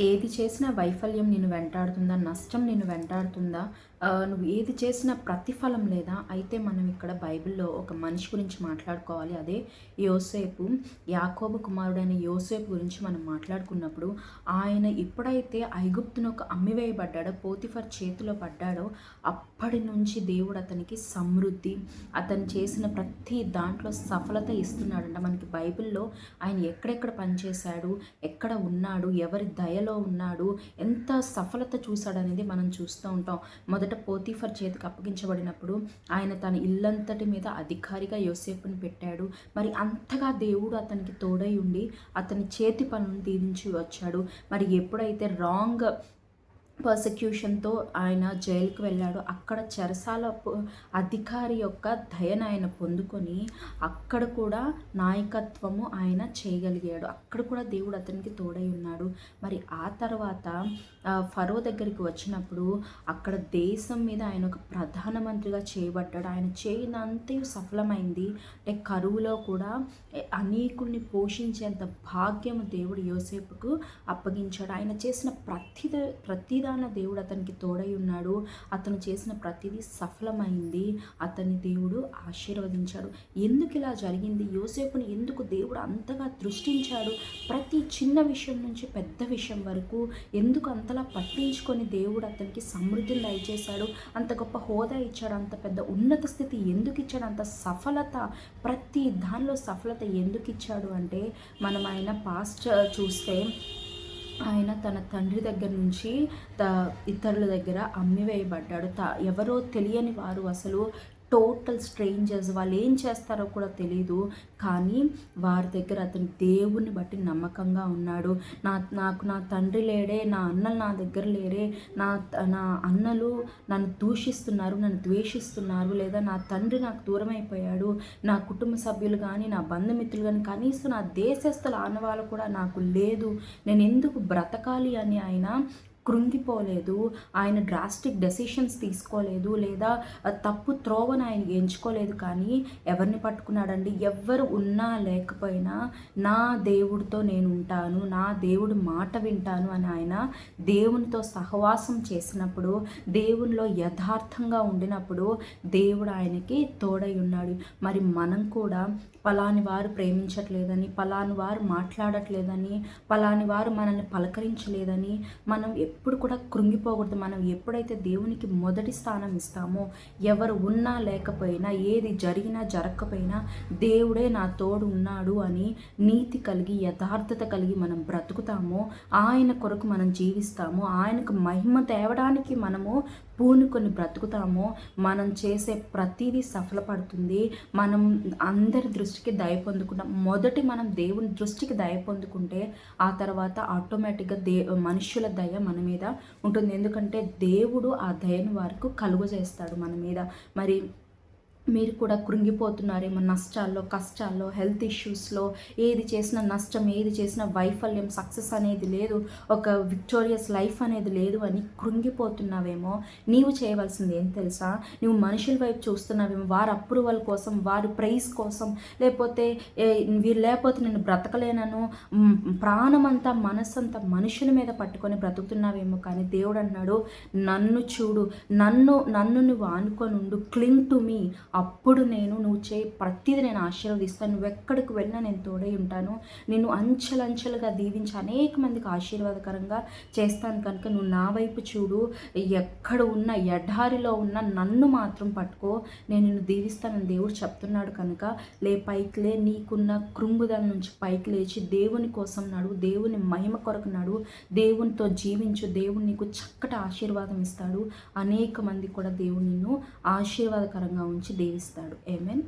ఏది చేసినా వైఫల్యం నిన్ను వెంటాడుతుందా? నష్టం నిన్ను వెంటాడుతుందా? నువ్వు ఏది చేసినా ప్రతిఫలం లేదా? అయితే మనం ఇక్కడ బైబిల్‌లో ఒక మనిషి గురించి మాట్లాడుకోవాలి. అదే యోసేపు. యాకోబు కుమారుడైన యోసేపు గురించి మనం మాట్లాడుకున్నప్పుడు, ఆయన ఎప్పుడైతే ఐగుప్తునకు అమ్మివేయబడ్డాడో, పోతిఫర్ చేతిలో పడ్డాడో, అప్పటి నుంచి దేవుడు అతనికి సమృద్ధి, అతను చేసిన ప్రతి దాంట్లో సఫలత ఇస్తున్నాడంట. మనకి బైబిల్‌లో ఆయన ఎక్కడెక్కడ పనిచేశాడు, ఎక్కడ ఉన్నాడు, ఎవరి దయలో ఉన్నాడు, ఎంత సఫలత చూశాడనేది మనం చూస్తూ ఉంటాం. మొదట పోతీఫర్ చేతికి అప్పగించబడినప్పుడు ఆయన తన ఇల్లంతటి మీద అధికారిగా యోసేపుని పెట్టాడు. మరి అంతగా దేవుడు అతనికి తోడై ఉండి అతని చేతి పనులను దీవించి వచ్చాడు. మరి ఎప్పుడైతే రాంగ్ పర్సిక్యూషన్తో ఆయన జైలుకి వెళ్ళాడు. అక్కడ చెరసాల అధికారి యొక్క దయను ఆయన పొందుకొని అక్కడ కూడా నాయకత్వము ఆయన చేయగలిగాడు. అక్కడ కూడా దేవుడు అతనికి తోడై ఉన్నాడు. మరి ఆ తర్వాత ఫరో దగ్గరికి వచ్చినప్పుడు అక్కడ దేశం మీద ఆయన ఒక ప్రధానమంత్రిగా చేయబడ్డాడు. ఆయన చేయనంతే సఫలమైంది. అంటే కరువులో కూడా అనేకుల్ని పోషించేంత భాగ్యము దేవుడు యోసేపుకు అప్పగించాడు. ఆయన చేసిన ప్రతిదాన దేవుడు అతనికి తోడై ఉన్నాడు. అతను చేసిన ప్రతిదీ సఫలమైంది. అతని దేవుడు ఆశీర్వదించాడు. ఎందుకు ఇలా జరిగింది? యోసేపుని ఎందుకు దేవుడు అంతగా దృష్టించాడు? ప్రతి చిన్న విషయం నుంచి పెద్ద విషయం వరకు ఎందుకు అంతలా పట్టించుకొని దేవుడు అతనికి సమృద్ధిని దయచేశాడు? అంత గొప్ప హోదా ఇచ్చాడు, అంత పెద్ద ఉన్నత స్థితి ఎందుకు ఇచ్చాడు? అంత సఫలత, ప్రతి దానిలో సఫలత ఎందుకు ఇచ్చాడు అంటే, మనం ఆయన పాస్ట్ చూస్తే ఆయన తన తండ్రి దగ్గర నుంచి ఇతరుల దగ్గర అమ్మివేయబడ్డాడు. ఎవరో తెలియని వారు, అసలు టోటల్ స్ట్రేంజర్స్, వాళ్ళు ఏం చేస్తారో కూడా తెలీదు. కానీ వారి దగ్గర అతను దేవుని బట్టి నమ్మకంగా ఉన్నాడు. నాకు నా తండ్రి లేడే, నా అన్నలు నా దగ్గర లేరే, నా అన్నలు నన్ను దూషిస్తున్నారు, నన్ను ద్వేషిస్తున్నారు, లేదా నా తండ్రి నాకు దూరం అయిపోయాడు, నా కుటుంబ సభ్యులు కానీ, నా బంధుమిత్రులు కానీ, కనీసం నా దేశస్తుల ఆనవాళ్ళు కూడా నాకు లేదు, నేను ఎందుకు బ్రతకాలి అని ఆయన కృంగిపోలేదు. ఆయన డ్రాస్టిక్ డెసిషన్స్ తీసుకోలేదు, లేదా తప్పు త్రోవను ఆయన ఎంచుకోలేదు. కానీ ఎవరిని పట్టుకున్నాడండి? ఎవ్వరు ఉన్నా లేకపోయినా నా దేవుడితో నేను ఉంటాను, నా దేవుడి మాట వింటాను అని ఆయన దేవునితో సహవాసం చేసినప్పుడు, దేవునిలో యథార్థంగా ఉండినప్పుడు దేవుడు ఆయనకి తోడై ఉన్నాడు. మరి మనం కూడా పలాని వారు ప్రేమించట్లేదని, పలాని వారు మాట్లాడట్లేదని, పలాని వారు మనల్ని పలకరించలేదని మనం ఎప్పుడు కూడా కృంగిపోకూడదు. మనం ఎప్పుడైతే దేవునికి మొదటి స్థానం ఇస్తామో, ఎవరు ఉన్నా లేకపోయినా, ఏది జరిగినా జరగకపోయినా దేవుడే నా తోడు ఉన్నాడు అని నీతి కలిగి, యథార్థత కలిగి మనం బ్రతుకుతామో, ఆయన కొరకు మనం జీవిస్తామో, ఆయనకు మహిమ తేవడానికి మనము పూనుకొని బ్రతుకుతామో, మనం చేసే ప్రతిదీ సఫలపడుతుంది. మనం అందరి దృష్టికి దయ పొందుకుంటాం. మనం దేవుని దృష్టికి దయ పొందుకుంటే ఆ తర్వాత ఆటోమేటిక్గా మనుషుల దయ మన మీద ఉంటుంది. ఎందుకంటే దేవుడు ఆ దయను వారికి కలుగజేస్తాడు మన మీద. మరి మీరు కూడా కృంగిపోతున్నారేమో నష్టాల్లో, కష్టాల్లో, హెల్త్ ఇష్యూస్లో. ఏది చేసినా నష్టం, ఏది చేసినా వైఫల్యం, సక్సెస్ అనేది లేదు, ఒక విక్టోరియస్ లైఫ్ అనేది లేదు అని కృంగిపోతున్నావేమో. నీవు చేయవలసింది ఏం తెలుసా? నువ్వు మనుషుల వైపు చూస్తున్నావేమో, వారి అప్రూవల్ కోసం, వారి ప్రైజ్ కోసం, లేకపోతే వీరు లేకపోతే నేను బ్రతకలేనను, ప్రాణమంతా మనస్సంతా మనుషుల మీద పట్టుకొని బ్రతుకుతున్నావేమో. కానీ దేవుడు అన్నాడు, నన్ను చూడు, నన్ను నువ్వు ఆనుకొని ఉండు, క్లింగ్ టు మీ, అప్పుడు నువ్వు చేయి ప్రతిదీ నేను ఆశీర్వదిస్తాను. నువ్వు ఎక్కడికి వెళ్ళినా నేను తోడై ఉంటాను. నేను అంచెలంచెలుగా దీవించి అనేక మందికి ఆశీర్వాదకరంగా చేస్తాను. కనుక నువ్వు నా వైపు చూడు, ఎక్కడ ఉన్న ఎడారిలో ఉన్న నన్ను మాత్రం పట్టుకో, నేను నిన్ను దీవిస్తానని దేవుడు చెప్తున్నాడు. కనుక పైకి నీకున్న కృంగుదల నుంచి పైకి లేచి దేవుని కోసం నడు, దేవుని మహిమ కొరకు నడు, దేవునితో జీవించు. దేవుడు నీకు చక్కటి ఆశీర్వాదం ఇస్తాడు. అనేక మంది కూడా దేవుడు నిన్ను ఆశీర్వాదకరంగా ఉంచి దీవిస్తాడు. ఆమేన్.